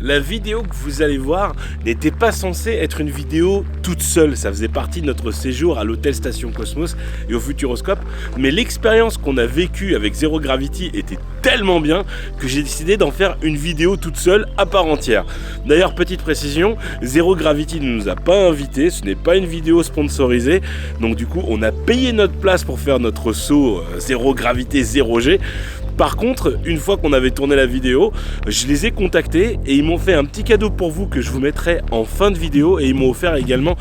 La vidéo que vous allez voir n'était pas censée être une vidéo toute seule, ça faisait partie de notre séjour à l'hôtel Station Cosmos et au Futuroscope, mais l'expérience qu'on a vécue avec Zero Gravity était tellement bien que j'ai décidé d'en faire une vidéo toute seule à part entière. D'ailleurs, petite précision, Zero Gravity ne nous a pas invités, ce n'est pas une vidéo sponsorisée, donc du coup on a payé notre place pour faire notre saut Zero Gravité 0G. Par contre, une fois qu'on avait tourné la vidéo, je les ai contactés et ils m'ont fait un petit cadeau pour vous que je vous mettrai en fin de vidéo, et ils m'ont offert également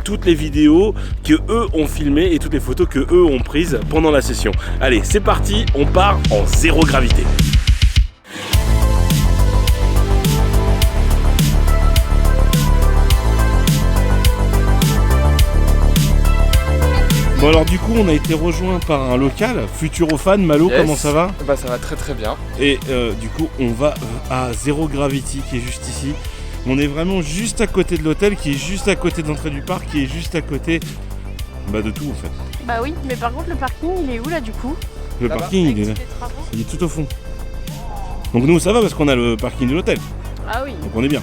toutes les vidéos que eux ont filmées et toutes les photos que eux ont prises pendant la session. Allez, c'est parti, on part en zéro gravité. Bon alors du coup on a été rejoint par un local, Futurofan. Malo, yes. Comment ça va? Bah ça va très très bien. Et du coup on va à Zero Gravity qui est juste ici. On est vraiment juste à côté de l'hôtel, qui est juste à côté de l'entrée du parc, qui est juste à côté de tout en fait. Bah oui, mais par contre le parking il est où là du coup? Le parking il est là, il est tout au fond. Donc nous ça va parce qu'on a le parking de l'hôtel. Ah oui. Donc on est bien.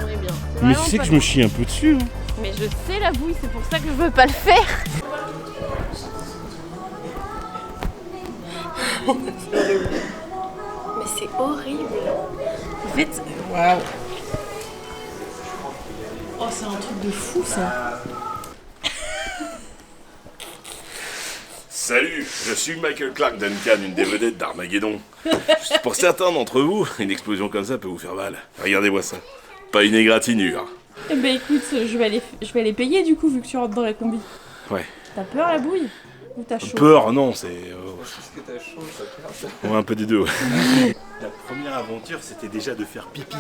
On est bien. Mais tu sais que je me chie un peu dessus. Hein. Mais je sais la bouille, c'est pour ça que je veux pas le faire. Mais c'est horrible. En fait, waouh. Oh, c'est un truc de fou ça. Salut, je suis Michael Clark Duncan, une des vedettes d'Armageddon. Pour certains d'entre vous, une explosion comme ça peut vous faire mal. Regardez-moi ça. Pas une égratignure. Eh ben écoute, je vais aller payer du coup vu que tu rentres dans la combi. Ouais. T'as peur la bouille? Ou t'as chaud? Peur, non, c'est... Est-ce que t'as chaud, ça peur? Ouais, un peu des deux, ouais. La première aventure, c'était déjà de faire pipi.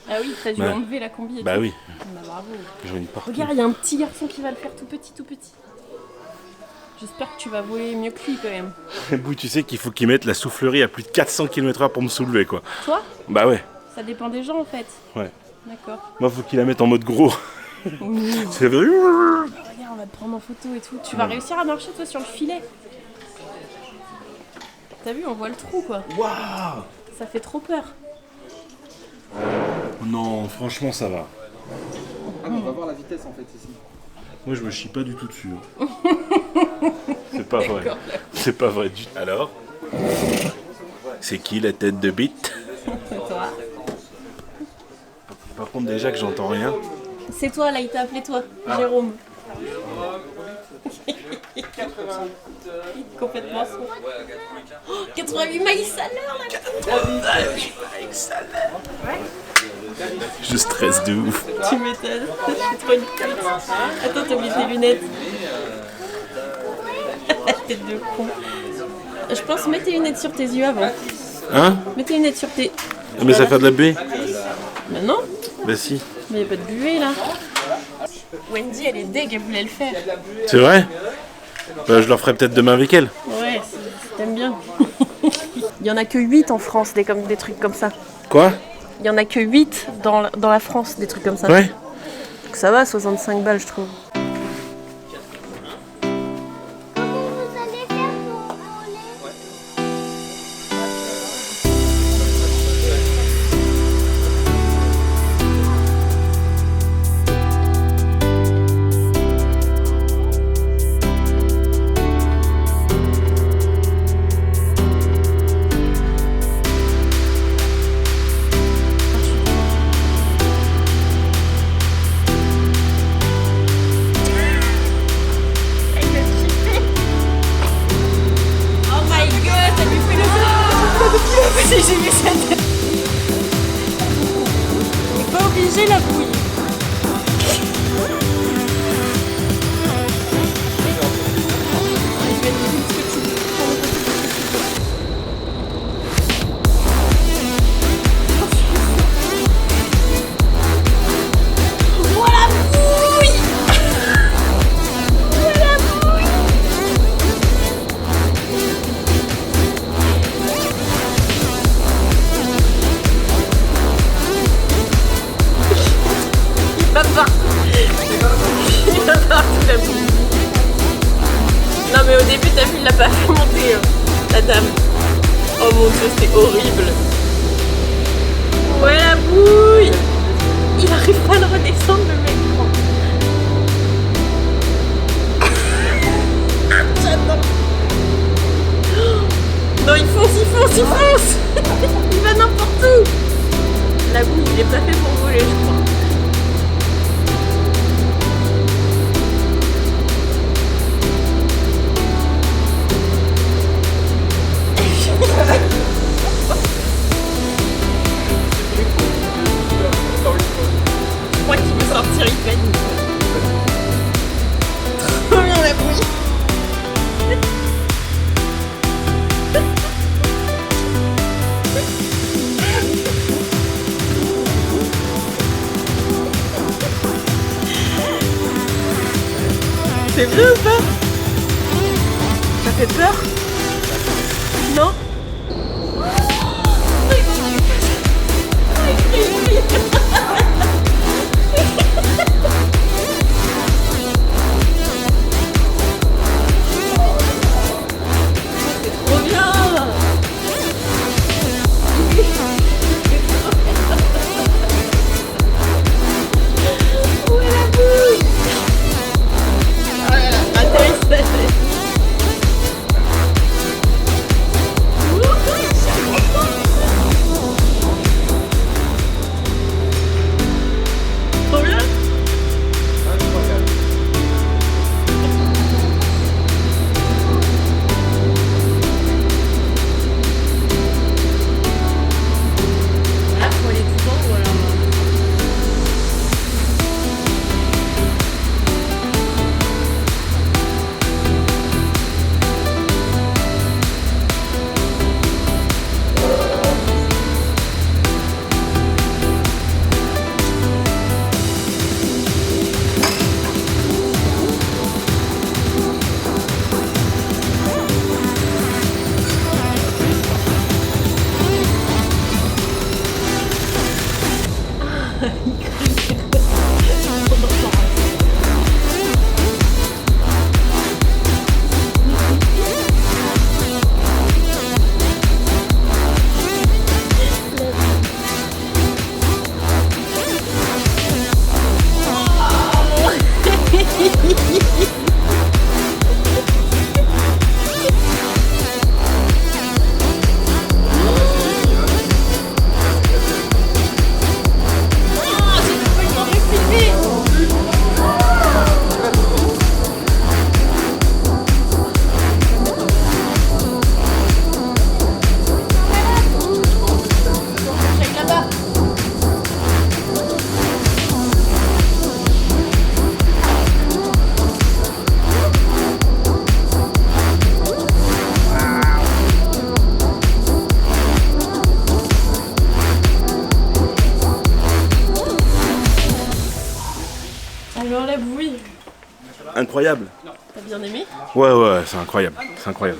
Ah oui, t'as dû enlever la combi et bah tout. Oui. Bah bravo. J'en ai une partie. Regarde, il y a un petit garçon qui va le faire tout petit, tout petit. J'espère que tu vas voler mieux que lui quand même. Bouh, tu sais qu'il faut qu'il mette la soufflerie à plus de 400 km/h pour me soulever, quoi. Toi? Bah ouais. Ça dépend des gens en fait. Ouais. D'accord. Moi, faut qu'il la mette en mode gros. C'est vrai. Regarde, on va te prendre en photo et tout. Tu vas réussir à marcher toi sur le filet. T'as vu, on voit le trou quoi. Waouh. Ça fait trop peur. Non, franchement, ça va. Ah, on va voir la vitesse en fait ici. Moi, je me chie pas du tout dessus. C'est pas vrai. C'est pas vrai du tout. Alors, c'est qui la tête de bite? C'est toi. Par contre, déjà que j'entends rien. C'est toi, là, il t'a appelé toi, Jérôme. Complètement sourd. Oh, 88 maïs à l'heure, là. 88 maïs à l'heure. Je stresse de ouf. Tu m'étonnes. Je suis trop une pute. Attends, t'as oublié tes lunettes. Tête de con. Je pense, mets tes lunettes sur tes yeux avant. Hein? Mets tes lunettes sur tes... Mais ça fait de la baie. Bah non. Bah si. Mais y'a pas de buée là. Wendy elle est deg, elle voulait le faire. C'est vrai? Bah je le ferai peut-être demain avec elle. Ouais, t'aimes bien. Il y en a que 8 en France, des trucs comme ça. Quoi? Il y en a que 8 dans la France, des trucs comme ça. Ouais. Donc ça va, 65 balles je trouve. J'ai vu ça. T'es pas obligé la bouille. Non mais au début t'as vu il l'a pas fait monter la dame. Oh mon dieu c'est horrible. Ouais la bouille. Il est pas fait pour voler, je crois. Je crois qu'il veut sortir, il panique. Trop bien la bouille. C'est vrai ou pas? Ça fait peur? Non? C'est trop bien! Où est la bouille? Trop bien. Ah, faut aller tout le temps ou alors... Alors la bouille, Incroyable. t'as bien aimé? Ouais, c'est incroyable. C'est incroyable.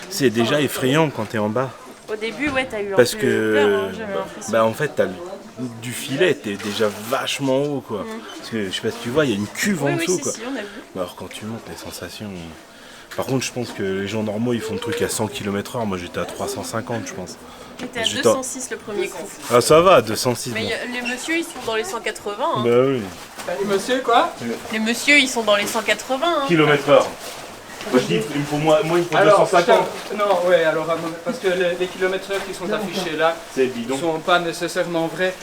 C'est déjà effrayant quand t'es en bas. Au début, ouais, t'as eu un Parce peu que, peur, hein, j'avais l'impression. bah en fait, t'as du filet, t'es déjà vachement haut, quoi. Parce que, je sais pas si tu vois, il y a une cuve Oui, en oui, dessous, si, quoi. si, on a vu. Alors quand tu montes, les sensations... Par contre, je pense que les gens normaux, ils font le truc à 100 km/h. Moi, j'étais à 350, je pense. T'étais à J'étais 206 le premier coup. Ah, ça va, 206. Mais bon. les messieurs, ils sont dans les 180. Hein. Bah oui. Salut monsieur, quoi? Les messieurs, ils sont dans les 180. Hein. Kilomètre/heure. Moi, je dis, il me faut, moi, il me faut Alors, 250. non, ouais, alors, parce que les kilomètres-heure qui sont affichés là C'est ne bidon. sont pas nécessairement vrais.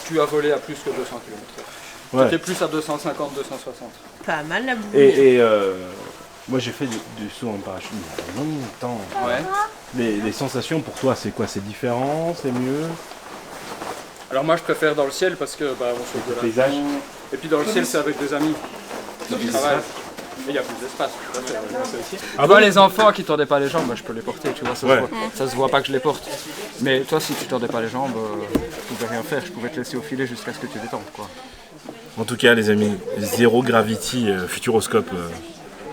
Tu as volé à plus que 200 km/h. Ouais. T'es plus à 250, 260. Pas mal la bouille. Et moi, j'ai fait du saut en parachute il y a longtemps. Ouais. Les sensations pour toi, c'est quoi? C'est différent? C'est mieux? Alors moi je préfère dans le ciel parce que bah, on saute de Le paysage. l'avion. Et puis dans le ciel c'est avec des amis. C'est du travail. Et il y a plus d'espace. tout à fait, ouais. Ah Tu vois bon? les enfants qui tordaient pas les jambes, bah, je peux les porter, tu vois, ça, Ouais. se voit. Ça se voit pas que je les porte. Mais toi si tu tordais pas les jambes, tu pouvais rien faire, je pouvais te laisser au filet jusqu'à ce que tu détendes quoi. En tout cas, les amis, Zero Gravity Futuroscope,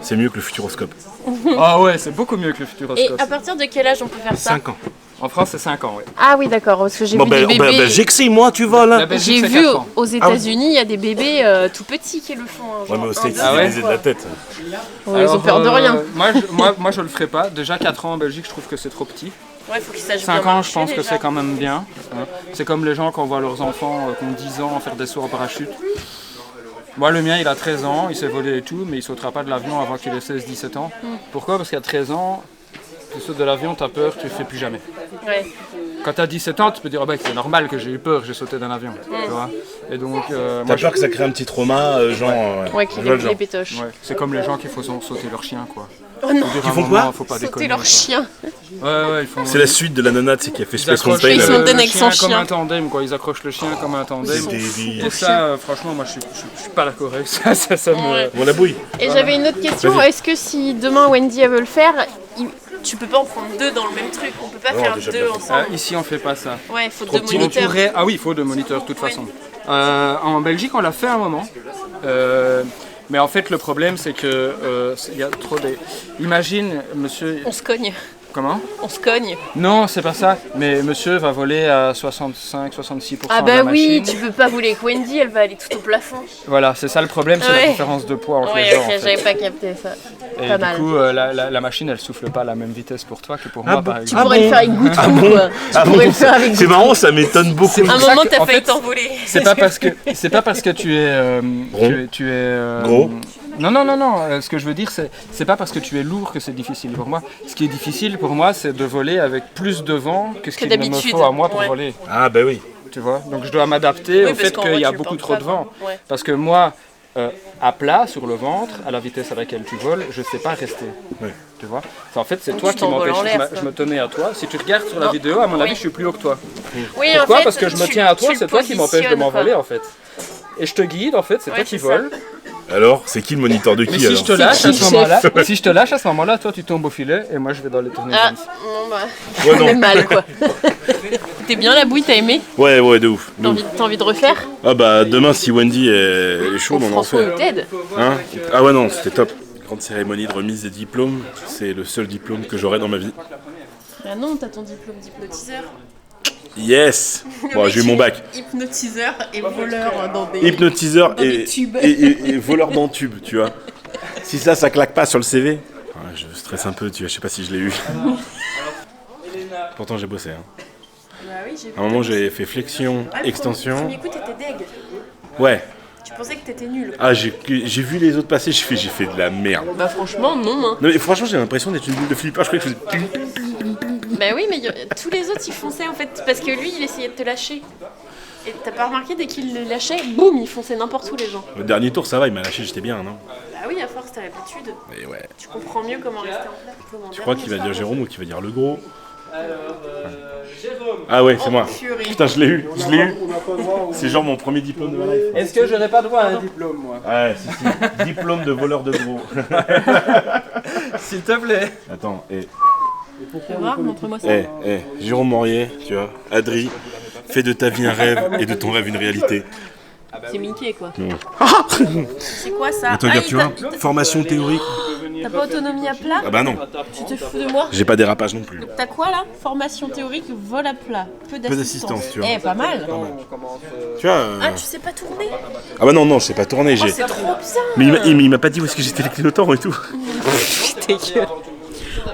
c'est mieux que le Futuroscope. Ah ouais, c'est beaucoup mieux que le Et Futuroscope. à partir de quel âge on peut faire ça? 5 ans. En France c'est 5 ans, ouais. Ah oui, d'accord, parce que j'ai Bon, vu des bébés. Belgique, c'est moi, tu vois La là. Belgique, J'ai c'est vu 4 ans. aux États-Unis, il y a des bébés tout petits qui le font. Hein, Ouais, genre mais au States, un, c'est deux, divisé de la tête. Ouais, ils ont peur de rien. Moi je le ferai pas. Déjà 4 ans en Belgique, je trouve que c'est trop petit. Ouais, faut qu'ils sachent 5 bien ans, marcher, je pense que déjà. c'est quand même bien. Hein. C'est comme les gens qui voient leurs enfants qui ont 10 ans faire des sauts en parachute. Moi, le mien, il a 13 ans, il sait voler et tout, mais il sautera pas de l'avion avant qu'il ait 16-17 ans. Pourquoi? Parce qu'à 13 ans, tu sautes de l'avion, tu as peur, tu le fais plus jamais. Ouais. quand t'as 17 ans, tu peux dire, oh, bah, c'est normal que j'ai eu peur, j'ai sauté d'un avion. Tu vois. Et donc, T'as peur que ça crée un petit trauma, Ouais, qu'il je vois le est genre. les pétoches. ouais, c'est comme les gens qui font sauter leur chien, quoi. Oh non, Qui font quoi Faut pas sauter déconner, leur quoi. chien. Ouais, ils font. C'est la suite de la nana, tu sais, qui a fait Ils Space accrochent Mountain. Ils sont le donnés avec son comme chien. un tandem, quoi. Ils accrochent le chien comme un tandem. C'est débile. Et ça, franchement, moi, je suis pas d'accord avec ça. Ça me. Ouais. Bon, la bouille. Et j'avais une autre question. Vas-y. Est-ce que si demain Wendy elle veut le faire, tu peux pas en prendre deux dans le même truc? On peut pas Non, faire déjà deux bien. ensemble. Ici, on fait pas ça. Ouais, il faut Trop deux petit. moniteurs. Ah oui, il faut deux moniteurs, de toute façon. En Belgique, on l'a fait un moment. Mais en fait, le problème, c'est que il y a trop des. Imagine, monsieur. On se cogne. Comment? On se cogne. Non, c'est pas ça. Mais monsieur va voler à 65-66% Ah de la bah oui, machine. tu peux pas voler avec Wendy, elle va aller tout au plafond. Voilà, c'est ça le problème, c'est la Ouais. différence de poids entre les Ouais, gens. ok, en fait. j'avais pas capté ça. Et pas du mal. coup, la machine, elle souffle pas à la même vitesse pour toi que pour moi, par Tu exemple. pourrais le faire avec Goutrou, quoi. Tu pourrais le faire avec C'est Goutrou. marrant, ça m'étonne beaucoup. À un pour ça moment, que, t'as en failli fait, t'envoler. C'est pas parce que tu es Rond. tu es Gros. Non. Ce que je veux dire, c'est pas parce que tu es lourd que c'est difficile pour moi. Ce qui est difficile pour moi, c'est de voler avec plus de vent que ce Que qu'il me d'habitude. faut à moi pour Ouais. voler. Ah, bah oui. Tu vois. Donc je dois m'adapter Oui, au parce fait qu'en qu'il y a vrai, tu beaucoup le trop de portes pas, vent. quoi. Ouais. Parce que moi, à plat sur le ventre, à la vitesse à laquelle tu voles, je sais pas rester. Ouais. Tu vois. En fait, c'est Donc toi tu qui t'envoles m'empêches. en l'air, Je quoi. me tenais à toi. Si tu regardes sur la Non. vidéo, à mon avis, Oui. je suis plus haut que toi. Oui, Pourquoi? en fait, Parce que je me tu- tiens à toi, tu le c'est toi qui m'empêche de positionnes, m'envoler quoi. en fait. Et je te guide en fait, c'est Ouais, toi qui c'est ça. voles. Alors, c'est qui le moniteur de qui Mais si alors je te lâche C'est à qui, ce moment-là, si je te lâche à ce moment-là, toi tu tombes au filet et moi je vais dans les tournées. Ah, non, bah. Ouais, non. Même mal, quoi. T'es bien la bouille, t'as aimé? Ouais, de ouf. de ouf. T'as envie de refaire? Ah bah demain, si Wendy est chaude, on en François fait. ou Ted? Hein? Ah ouais, non, c'était top. Grande cérémonie de remise des diplômes. C'est le seul diplôme que j'aurai dans ma vie. Ah non, t'as ton diplôme d'hypnotiseur. Yes. Bon, j'ai eu mon bac. Hypnotiseur et voleur dans des... Hypnotiseur Dans des tubes. et voleur dans tube, tu vois. Si ça claque pas sur le CV. Ouais, je stresse un peu, tu vois, je sais pas si je l'ai eu. Pourtant j'ai bossé. Hein. Bah oui, j'ai vu. À un moment j'ai fait flexion, Ah, le extension. premier coup, t'étais deg. Ouais. Tu pensais que t'étais nul. Ah j'ai vu les autres passer, j'ai fait de la merde. Bah franchement, non. Hein. Non mais franchement j'ai l'impression d'être une boule de flipper, je croyais que je faisais... Bah oui, mais tous les autres, ils fonçaient en fait. Parce que lui, il essayait de te lâcher. Et t'as pas remarqué, dès qu'il le lâchait, boum, ils fonçaient n'importe où les gens. Le dernier tour ça va, il m'a lâché, j'étais bien, non? Bah oui, à force, t'as l'habitude. Mais ouais. Tu comprends mieux comment rester en place. Tu crois qu'il va dire Jérôme ou qu'il va dire le gros? Ah ouais, c'est moi. Fury. Putain, je l'ai eu. C'est genre mon premier diplôme de ma life. Est-ce que j'aurais pas droit à un diplôme moi? Ouais, si. Diplôme de voleur de gros. S'il te plaît. Attends, Fais voir, montre-moi ça. Jérôme Morier, tu vois, Adri, fais de ta vie un rêve et de ton rêve une réalité. C'est Mickey, quoi. Non. C'est quoi ça? Attends, regarde, tu vois, formation théorique. T'as pas autonomie à plat? Ah bah non, Tu te fous de moi? j'ai pas dérapage non plus. T'as quoi là? Formation théorique, vol à plat. Peu d'assistance, tu vois. Eh, pas mal. Tu vois Ah, tu sais pas tourner? Ah bah non, je sais pas tourner, Oh, j'ai... c'est trop bien. Mais il m'a pas dit où est-ce que j'étais les clignotants et tout. Ta gueule.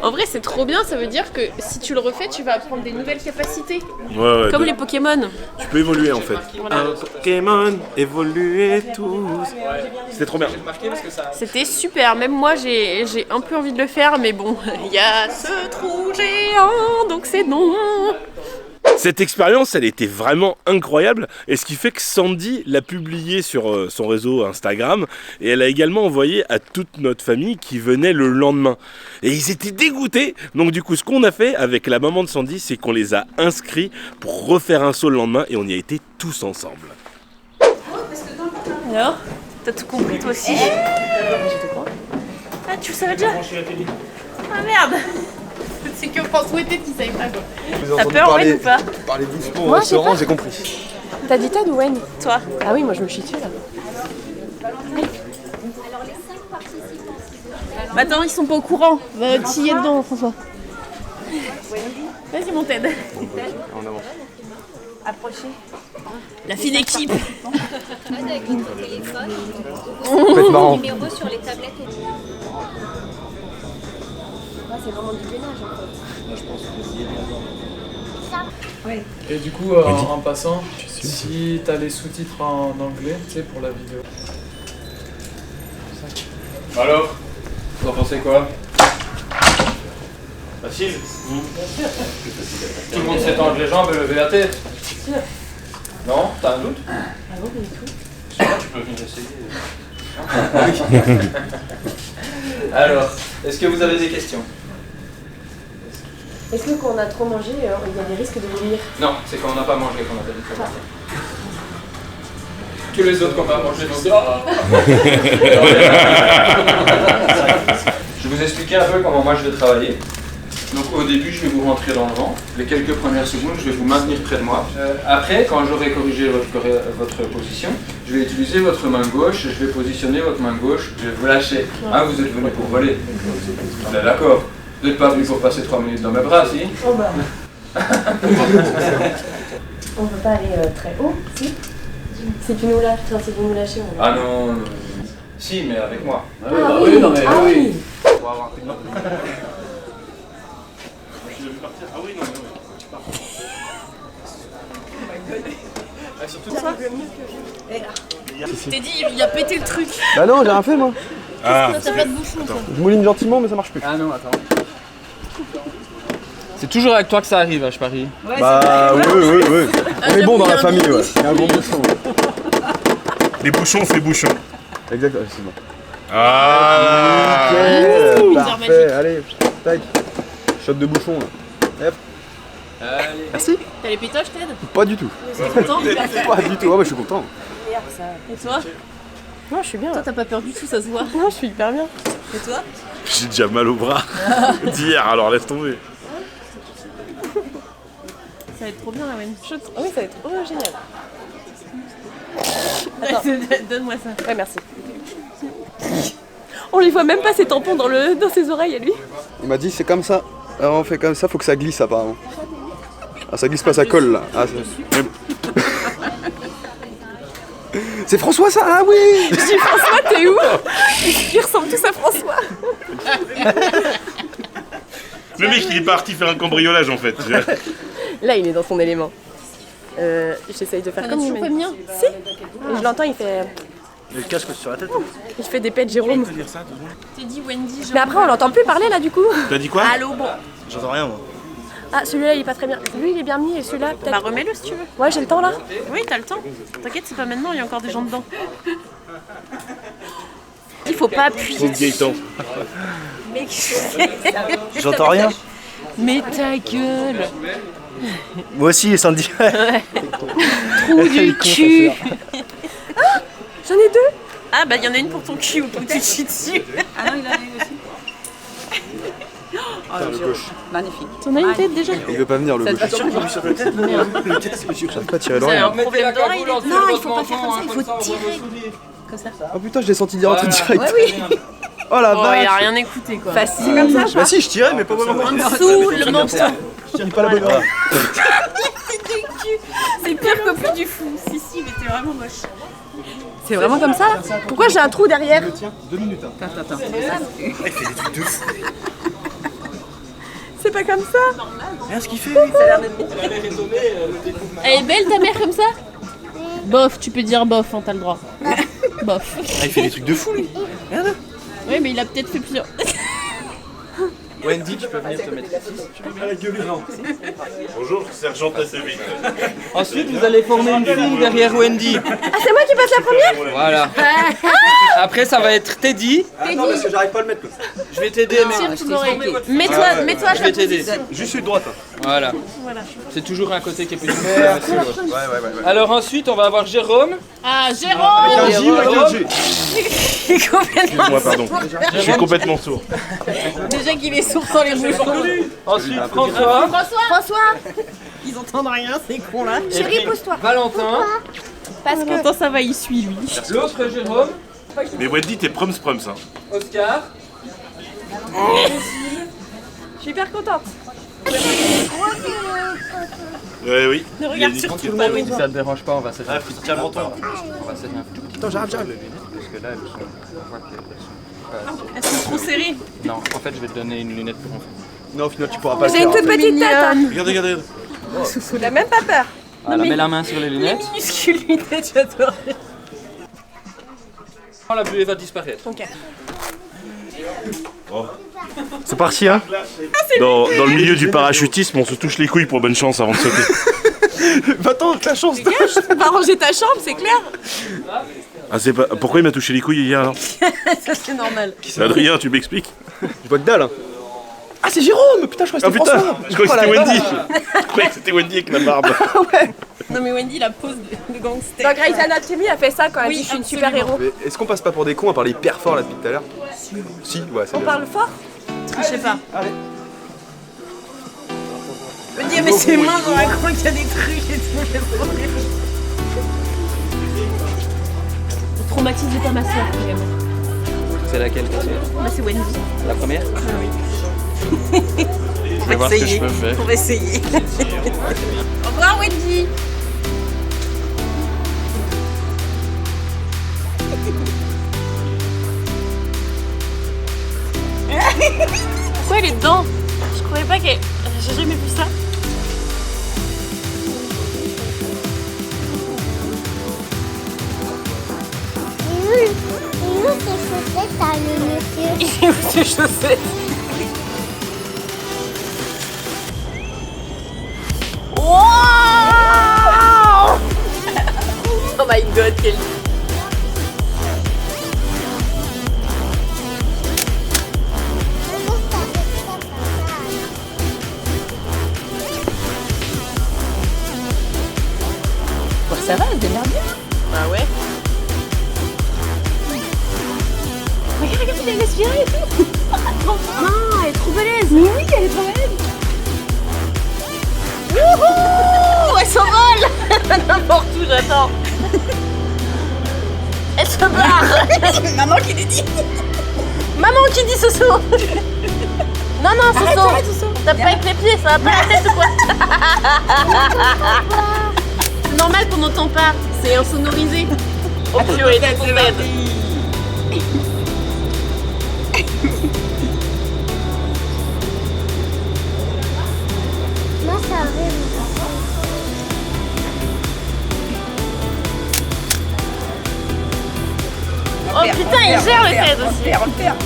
En vrai, c'est trop bien, ça veut dire que si tu le refais, tu vas apprendre des nouvelles capacités. Ouais, Comme les Pokémon. Tu peux évoluer en fait. Voilà. Un Pokémon, évoluez tous. C'était trop bien. C'était super, même moi j'ai un peu envie de le faire, mais bon, il y a ce trou géant, donc c'est non. Cette expérience, elle était vraiment incroyable, et ce qui fait que Sandy l'a publié sur son réseau Instagram, et elle a également envoyé à toute notre famille qui venait le lendemain. Et ils étaient dégoûtés, donc du coup ce qu'on a fait avec la maman de Sandy, c'est qu'on les a inscrits pour refaire un saut le lendemain, et on y a été tous ensemble. Alors, t'as tout compris toi aussi? Ah, tu le savais déjà? Ah merde. C'est que François était qui savait pas quoi. T'as peur, Wen, ou pas? Parlez doucement au Moi, restaurant, j'ai j'ai compris. T'as dit Ted ou Wen? Toi? Ah oui, moi je me chie dessus là. Attends, ils sont pas au courant. Va t'y est dedans, François. Vas-y, mon Ted. En avant. Approchez. La fine équipe. Avec votre téléphone, Faites marrant. numéro sur les tablettes. C'est vraiment du gainage en fait. Et du coup, en passant, si t'as les sous-titres en anglais, tu sais, pour la vidéo. Alors, vous en pensez quoi? Facile. Tout le monde s'étend les jambes et lever la tête. Non? T'as un doute? Ah non, pas du tout. Je sais pas, tu peux venir essayer. Alors, est-ce que vous avez des questions? Est-ce que quand on a trop mangé, il y a des risques de vomir? Non, c'est quand on n'a pas mangé qu'on a des risques. Tous les autres qu'on va manger vont dire Je vais vous expliquer un peu comment moi je vais travailler. Donc au début, je vais vous rentrer dans le vent. Les quelques premières secondes, je vais vous maintenir près de moi. Après, quand j'aurai corrigé votre position, je vais utiliser votre main gauche. Je vais positionner votre main gauche. Je vais vous lâcher. Ah, vous êtes venu pour voler. On est d'accord. Vous n'êtes pas venu pour passer 3 minutes dans mes bras, si? Oh bah. On peut pas aller très haut, si? Si tu nous lâches, enfin, si vous nous lâchez, on va. Ah non. Si, mais avec moi. Ah oui, non mais oui. Pour avoir un coup de main. Ah oui, non, Je t'ai dit, il a pété le truc. Bah non, j'ai rien fait moi. Ah, T'as pas de bouchon. Je mouline gentiment, mais ça marche plus. Ah non, attends. C'est toujours avec toi que ça arrive, je parie. Bah, ouais. On est bon dans la famille, ouais. Il y a un gros bouchon. les bouchons, c'est bouchons. Exact, c'est bon. Ah, Ok, parfait. Allez, tac. Shot de bouchon là. Hop. Allez. Merci. T'as les pétoches, Ted? Pas du tout. T'es content? Pas du tout. Ah bah je suis content. Et toi? Non, je suis bien. Toi, t'as pas peur du tout, ça se voit. Non, je suis hyper bien. Et toi? j'ai déjà mal au bras d'hier, alors laisse tomber. Ça va être trop bien, la Wen. Ah oui, ça va être génial. Donne-moi ça. Ouais, merci. On lui voit même pas ses tampons dans ses oreilles à lui. Il m'a dit c'est comme ça. Alors on fait comme ça, faut que ça glisse apparemment. Ah ça glisse pas, ça colle là. Ah, c'est François ça, ah oui. Je dis François, t'es où? Ils ressemblent tous à François. Le mec, il est parti faire un cambriolage en fait. Là, il est dans son élément. J'essaye de faire comme il toujours m'a pas dit. bien. Si. Et je l'entends, il fait. Le casque sur la tête. Il fait des pets de Jérôme. dire ça, tout le monde. T'es dit Wendy, Mais après, on l'entend plus parler là du coup. T'as dit quoi? Allô, bon. J'entends rien moi. Ah, celui-là, il est pas très bien. Lui, il est bien mis et celui-là, Bah, peut-être. remets-le si tu veux. Ouais, j'ai le temps là. Oui, t'as le temps. T'inquiète, c'est pas maintenant, il y a encore des gens dedans. Il faut pas appuyer. Pauvre Gaëtan. Mais, J'entends rien. mais ta gueule. Moi aussi, sans dire. Trou du cul. J'en ai deux. Ah bah il y en a une pour ton cul ou pour tu chies dessus. Ah non, il en a une aussi. Oh, le gauche. Magnifique. T'en as une tête déjà. Il veut pas venir le gauche. Le casque, monsieur. J'arrive pas à tirer Vous avez l'oreille. un problème d'oreille. Non, Non, il faut pas faire comme ça, il faut tirer. Comme ça. Oh putain, je l'ai senti direct direct. Ouais, oui. Oh la Oh, il a vache. rien écouté quoi. Facile comme ça. Bah si, je tirais, mais pas vraiment. En dessous, le morceau. Je tire pas la bonne oreille. C'est pire que plus du fou. Si, mais t'es vraiment moche. C'est vraiment comme ça là. Pourquoi j'ai un trou derrière? Attends. C'est pas comme ça. Regarde ce qu'il fait. Elle est belle ta mère comme ça? Bof, tu peux dire bof, hein, t'as le droit. Bof. Ah, il fait des trucs de fou lui. Oui, mais il a peut-être fait plusieurs. Wendy, tu peux venir te mettre ici. Bonjour, sergent assez Ensuite, vous allez former une file derrière Wendy. Ah, c'est moi qui passe la première? Voilà. Après, ça va être Teddy. Non, parce que j'arrive pas à le mettre. Je vais t'aider, mais Tire tout l'oreille. Mets-toi à je vais t'aider. Juste sur droite. Voilà. C'est toujours un côté qui est plus difficile. Ouais. Alors ensuite, on va avoir Jérôme. Ah, Jérôme! Un J ou un G. Il est complètement Moi, pardon. Je suis complètement sourd. Déjà qu'il est sourd sans les bouchons. Ensuite, François. François. Ils entendent rien, ces cons là. Chérie, pousse-toi. Valentin. Parce que. Attends, ça va, il suit lui. L'autre Jérôme. Mais Wendy, t'es prums hein. Oscar. Je suis hyper contente. Ouais, oui. Ne regarde surtout pas Wendy. Si ça te dérange pas, on va serrer. Ah, faut tirer le menton. On va serrer un tout petit peu. Attends, j'arrive. Parce que là, on voit qu'elles sont pas assez- Elles sont trop serrées. Non, en fait, je vais te donner une lunette pour enfant. Non, au final, tu pourras pas le J'ai une faire. toute petite tête. Hein. Regarde. Il a même pas peur. Voilà, mets la main sur les lunettes. Minuscule lunette, j'adore. La buée va disparaître. Ok. C'est parti, hein. Dans le milieu du parachutisme, on se touche les couilles pour bonne chance avant de sauter. Va-t'en, ta chance. Tu vas ranger ta chambre, c'est clair. Ah, c'est pas... Pourquoi il m'a touché les couilles hier alors? Ça c'est normal. Adrien, tu m'expliques? Je vois que dalle. Hein. Ah, c'est Jérôme. Putain, je crois que Ah c'était putain, François. je croyais que c'était Wendy. Je croyais que c'était Wendy avec la barbe. Non mais Wendy, la pose de gangster. Dans Grey's Anatomy, elle fait ça quand elle Oui, dit je suis une absolument. super héros. Mais est-ce qu'on passe pas pour des cons à parler hyper fort là depuis tout à l'heure? Si, ouais, c'est On bien. parle fort. Je sais pas. Je me dis, mais c'est mains dans la croix qu'il y a des trucs et tout. Vous traumatisez pas ma soeur, vraiment. C'est laquelle ta sœur? Moi c'est Wendy. La première? On va voir ce que essayer. je peux faire. On va essayer. Au revoir Wendy. Pourquoi elle est dedans? Je croyais pas qu'elle... J'ai jamais vu ça. Où tes chaussettes, t'as le monsieur? Il est où ses chaussettes? Wow. Oh my god, quel... Ça va, elle démerde bien. Bah ouais. Regarde, regarde, elle laisse virer et tout. Non, elle est trop balèze. Mais oui, elle est trop balèze. Wouhou, elle s'envole. N'importe où, j'attends. Elle se barre. Maman qui lui dit. Maman qui dit Soso. Non, non, Soso. Tape pas avec les pieds, ça va pas la tête ou quoi? C'est normal qu'on n'entend pas, c'est insonorisé. Oh purée, c'est trop bête. Non, ça arrive. Oh putain, il gère les têtes aussi. On le perd.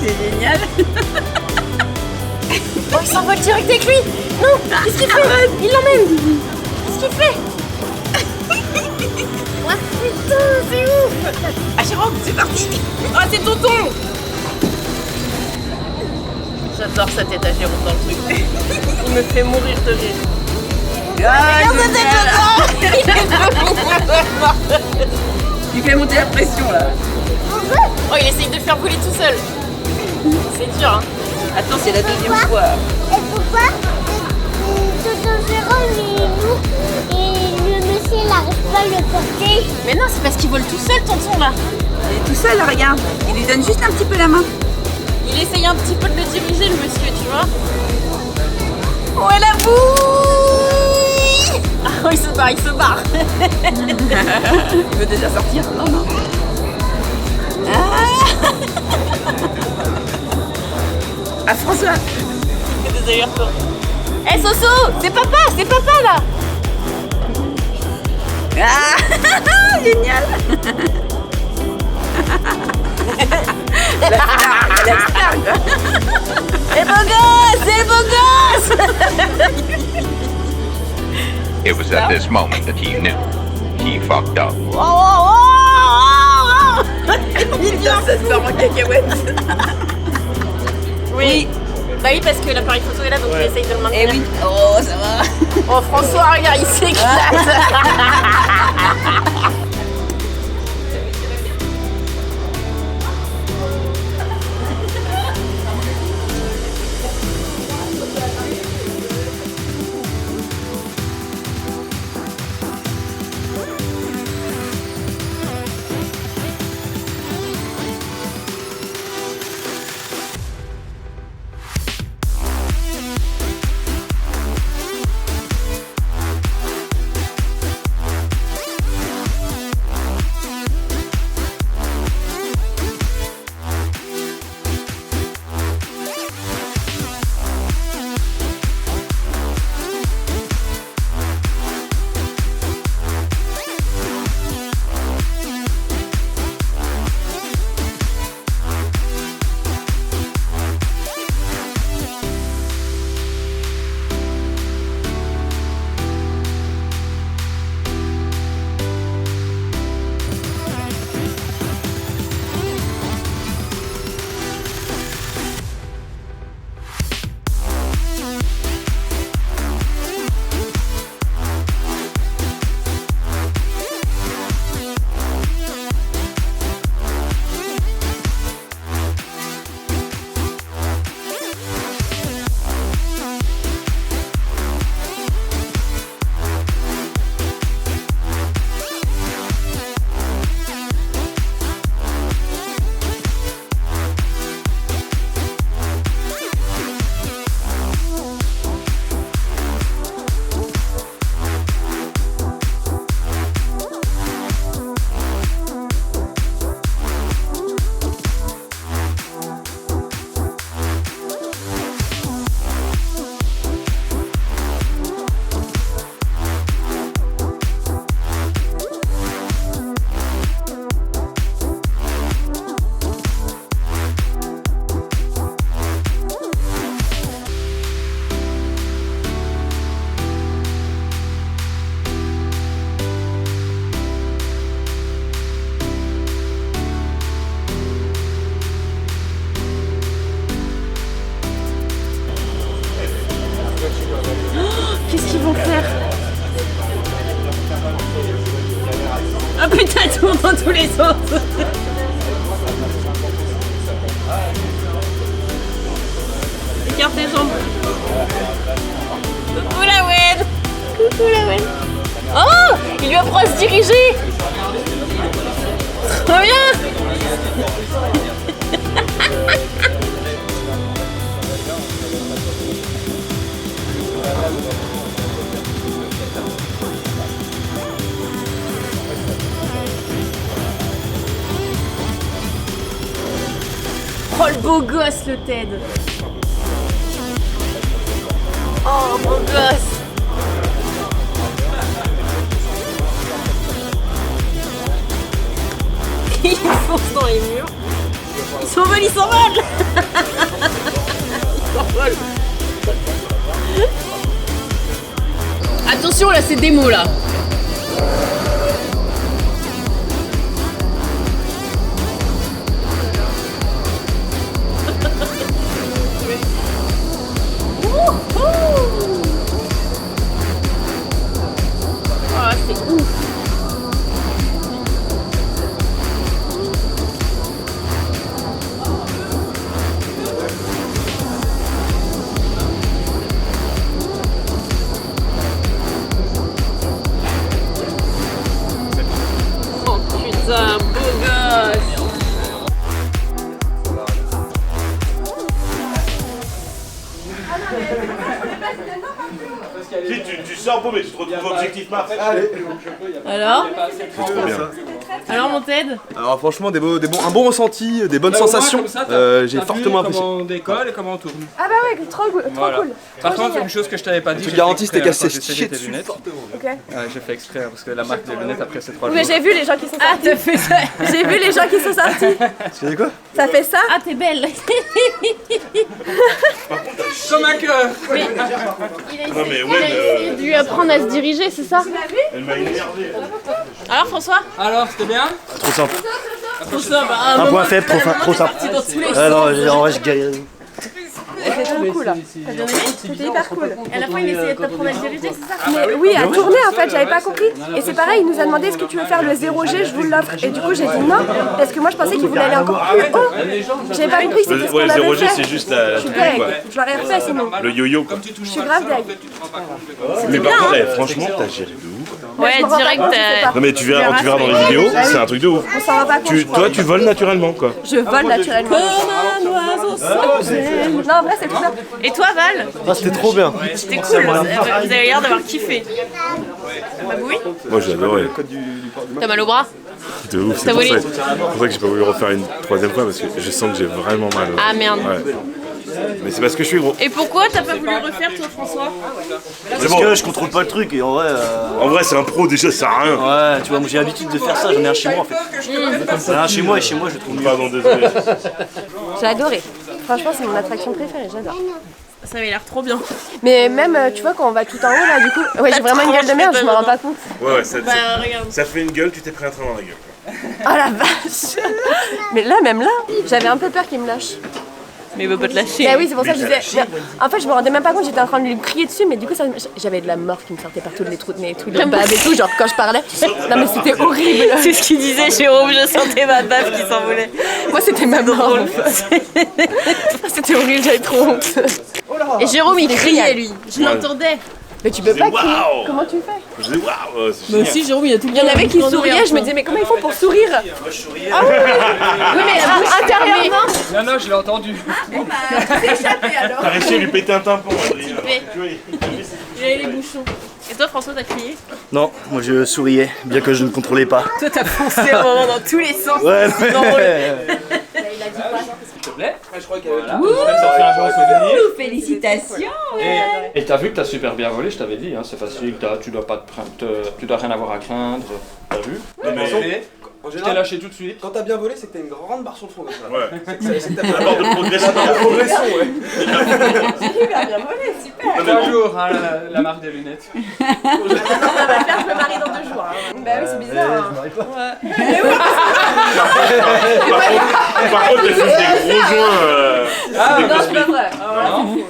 C'est génial. Oh, il s'envole direct avec lui. Non, qu'est-ce qu'il fait? Il l'emmène. Qu'est-ce qu'il fait? Oh putain, c'est ouf. Ah, Jérôme, c'est parti. Oh, c'est tonton. J'adore sa tête à Jérôme dans le truc. Il me fait mourir de rire. Ah, Regarde sa tête dedans. il fait monter la pression là. Oh, il essaye de le faire brûler tout seul. C'est dur, hein. Attends, c'est la deuxième fois. Et pourquoi Tonton Jérôme et le monsieur il n'arrive pas à le porter? Mais non, c'est parce qu'il vole tout seul, tonton, là. Il est tout seul, là, regarde. Il lui donne juste un petit peu la main. Il essaye un petit peu de le diriger, le monsieur, tu vois. Oh, la bouille. Ah, il se barre, il se barre. Il veut déjà sortir. Non, non. Ah, François. Des allers-retours. Eh Soso, c'est papa là. Ah, génial. La star, quoi. Eh beau gosse, c'est le beau gosse. It was at this moment that he knew. He fucked up. Oh, oh, oh, oh. Putain, ça se part en cacahuète. Oui. Bah oui, parce que l'appareil photo est là, donc il essaye de le maintenir. Eh oui. Oh, ça va. Oh François, regarde, il s'éclate. putain, elle tourne dans tous les sens. Écarte tes jambes. Coucou la Wen. Coucou la Wen. Oh, il lui apprend à se diriger. Trop bien. Oh le beau gosse le Ted. Oh mon gosse. Il fonce dans les murs. Il s'envole, il s'envole. Il s'envole. Attention là, c'est des mots là. Oh, c'est ouf. Oh putain, beau gosse. Si tu sors beau mais tu te retrouves objectif Mars. Alors Trop bien. Alors mon Ted? Alors franchement, un bon ressenti, des bonnes sensations. J'ai fortement apprécié. Comment on décolle et comment on tourne. Ah bah ouais, trop cool. Par contre, une chose que je t'avais pas dit. Je te garantis, c'était cassé tes dessus lunettes. fortement. Ok. J'ai fait exprès parce que la marque des lunettes après ces 3 jours. Mais j'ai vu les gens qui sont sortis. Ah, t'as fait ça. J'ai vu les gens qui sont sortis. Tu sais quoi? Ça fait ça? Ah, t'es belle. Comme un cœur. Non mais ouais, Il a dû apprendre à se diriger, c'est ça? elle m'a énervé. Alors François? Alors, c'était bien? Trop simple. Trop ça, bah, Un point faible, trop simple. dans tous les Ah non, en vrai, je galère. C'était trop cool là. T'as bien aimé? C'était hyper cool. Et à la fin, il essayait de t'apprendre à se diriger, c'est ça? Mais oui, à tourner en fait, j'avais pas compris. Et c'est pareil, il nous a demandé est-ce que tu veux faire le 0G, je vous l'offre. Et du coup, j'ai dit non, parce que moi je pensais qu'il voulait aller encore plus haut. J'avais pas compris, c'était ce qu'on Ouais, le avait 0G fait. c'est juste la Je suis truc, quoi. deg, je l'aurais refait sinon. Le yo-yo quoi. Je suis grave deg. Mais par contre, franchement, t'as géré de ouf. Ouais, Je me rends pas direct. compte, c'est pas- Non mais tu verras dans les vidéos, c'est un truc de ouf. On s'en rend pas compte. je crois. Toi tu voles naturellement quoi. Je vole naturellement. Non, en vrai, c'est trop bien. Et toi, Val? Ah, c'était trop bien. C'était cool. Vous avez l'air d'avoir kiffé. Bah oui. Moi j'ai adoré. T'as mal au bras? De ouf, c'est T'as pour volé. ça que j'ai pas voulu refaire une troisième fois parce que je sens que j'ai vraiment mal. Ah merde. Ouais. Mais c'est parce que je suis gros. Et pourquoi t'as pas voulu refaire, toi, François? Parce que je contrôle pas le truc et en vrai. En vrai c'est un pro déjà, ça sert à rien. Ouais, tu vois, moi j'ai l'habitude de faire ça, j'en ai un chez moi en fait. J'en ai un chez moi et chez moi je le trouve mieux. Pardon, désolé. J'ai adoré. Franchement, c'est mon attraction préférée, j'adore. Ça avait l'air trop bien. Mais même, tu vois, quand on va tout en haut là, du coup, ouais, j'ai vraiment une gueule de merde, je me rends pas compte. Ouais, Bah regarde. ça fait une gueule, tu t'es pris un train dans la gueule. Oh la vache. Mais là, même là, j'avais un peu peur qu'il me lâche. Mais il veut pas te lâcher. Bah oui, c'est pour ça que je disais. Mais en fait, je me rendais même pas compte, j'étais en train de lui crier dessus, mais du coup, j'avais de la morve qui me sortait par tous les trous de nez, tous les baves et tout, genre quand je parlais. Non, mais c'était horrible. C'est ce qu'il disait, Jérôme, je sentais ma baffe qui s'envolait. Moi, c'était ma morve. C'était horrible, j'avais trop honte. Et Jérôme, il criait, lui. Je l'entendais. Mais tu peux pas crier. Waouh. Comment tu fais? Je dis waouh, c'est Moi génial. aussi, Jérôme, il a tout Il y en avait qui souriaient, je me disais, mais comment ils font pour sourire? Ah oui, oui, mais intérieurement. Non, non, je l'ai entendu. C'est échappé alors. T'as réussi à lui péter un tympan, Adrien. Tu vois, Il avait les bouchons. Et toi, François, t'as crié? Non, moi je souriais, bien que je ne contrôlais pas. Toi, t'as foncé un moment dans tous les sens. Ouais, C'est drôle. S'il te plaît. Je crois que voilà. Ça fait un bon souvenir. Félicitations. Et t'as vu que t'as super bien volé, je t'avais dit, hein, c'est facile, tu dois pas tu dois rien avoir à craindre. T'as vu? mais- En Je t'ai général, lâché tout de suite. quand t'as bien volé, c'est que t'as une grande barre sur le front comme ça. Ouais. C'est que t'as La barre de progression. la progression, ouais. Super bien volé, super. 3 jours, hein, la marque des lunettes. Ça va faire, je me marie dans 2 jours. Hein. Bah oui, c'est bizarre. Hein. Par contre, elle fait des gros joints. Ah, des Non, grosses c'est pas vrai.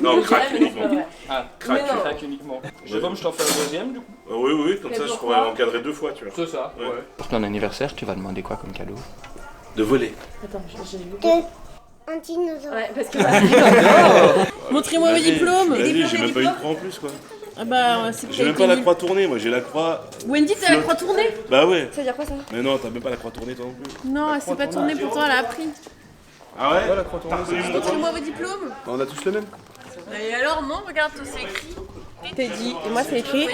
Non, craque uniquement. Ah, Craque. craque uniquement. Jérôme, je t'en fais un deuxième du coup. Oui, comme ça je pourrais encadrer 2 fois, tu vois. C'est ça, ouais. Pour ton anniversaire, tu vas demander quoi comme cadeau? De voler. Attends, j'ai vu. Un dinosaure. Ouais, parce que Montrez-moi vos diplômes. Vas-y, j'ai même pas une croix en plus, quoi. Ah bah, c'est J'ai même pas la croix tournée, moi j'ai la croix. Wendy, t'as la croix tournée? Bah ouais. Ça veut dire quoi ça? Mais non, t'as même pas la croix tournée toi non plus. Non, elle s'est pas tournée, pourtant elle a appris. Ah ouais, la croix tournée, Montrez-moi vos diplômes. On a tous le même. Et alors, non, regarde, tout c'est écrit. Teddy, et moi c'est écrit.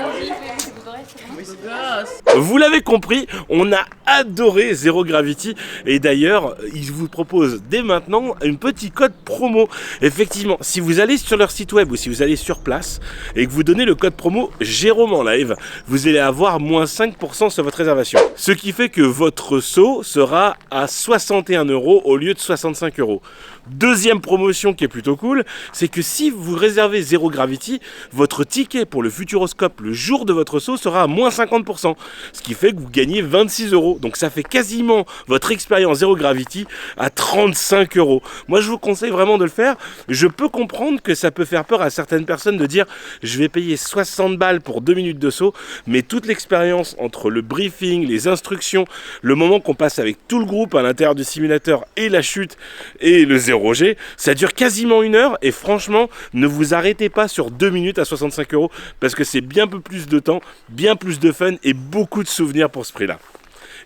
Vous l'avez compris, on a adoré Zero Gravity et d'ailleurs, ils vous proposent dès maintenant un petit code promo. Effectivement, si vous allez sur leur site web ou si vous allez sur place et que vous donnez le code promo Jérôme en live, vous allez avoir moins 5% sur votre réservation. Ce qui fait que votre saut sera à 61 € au lieu de 65 €. Deuxième promotion qui est plutôt cool, c'est que si vous réservez Zero Gravity, votre ticket pour le Futuroscope le jour de votre saut sera à moins 50%, ce qui fait que vous gagnez 26 €. Donc ça fait quasiment votre expérience Zero Gravity à 35 €. Moi je vous conseille vraiment de le faire. Je peux comprendre que ça peut faire peur à certaines personnes de dire je vais payer 60 balles pour 2 minutes de saut, mais toute l'expérience entre le briefing, les instructions, le moment qu'on passe avec tout le groupe à l'intérieur du simulateur et la chute et le 0G, ça dure quasiment 1 heure et franchement ne vous arrêtez pas sur 2 minutes à 65 € parce que c'est bien peu plus de temps, bien plus de fun et beaucoup de souvenirs pour ce prix-là.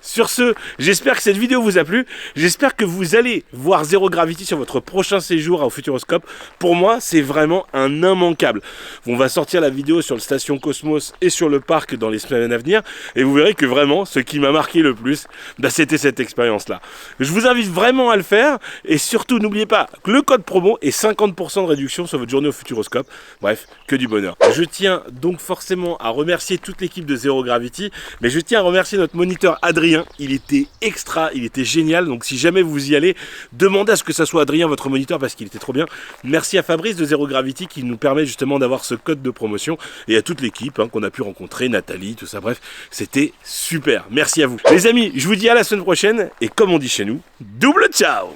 Sur ce, j'espère que cette vidéo vous a plu. J'espère que vous allez voir Zero Gravity sur votre prochain séjour au Futuroscope. Pour moi, c'est vraiment un immanquable. On va sortir la vidéo sur le Station Cosmos et sur le parc dans les semaines à venir. Et vous verrez que vraiment, ce qui m'a marqué le plus, c'était cette expérience-là. Je vous invite vraiment à le faire. Et surtout, n'oubliez pas que le code promo est 50% de réduction sur votre journée au Futuroscope. Bref, que du bonheur. Je tiens donc forcément à remercier toute l'équipe de Zero Gravity. Mais je tiens à remercier notre moniteur Adrien. Il était extra, il était génial, donc si jamais vous y allez, demandez à ce que ça soit Adrien votre moniteur parce qu'il était trop bien. Merci à Fabrice de Zero Gravity qui nous permet justement d'avoir ce code de promotion et à toute l'équipe qu'on a pu rencontrer, Nathalie, tout ça, bref, c'était super, merci à vous. Les amis, je vous dis à la semaine prochaine et comme on dit chez nous, double ciao!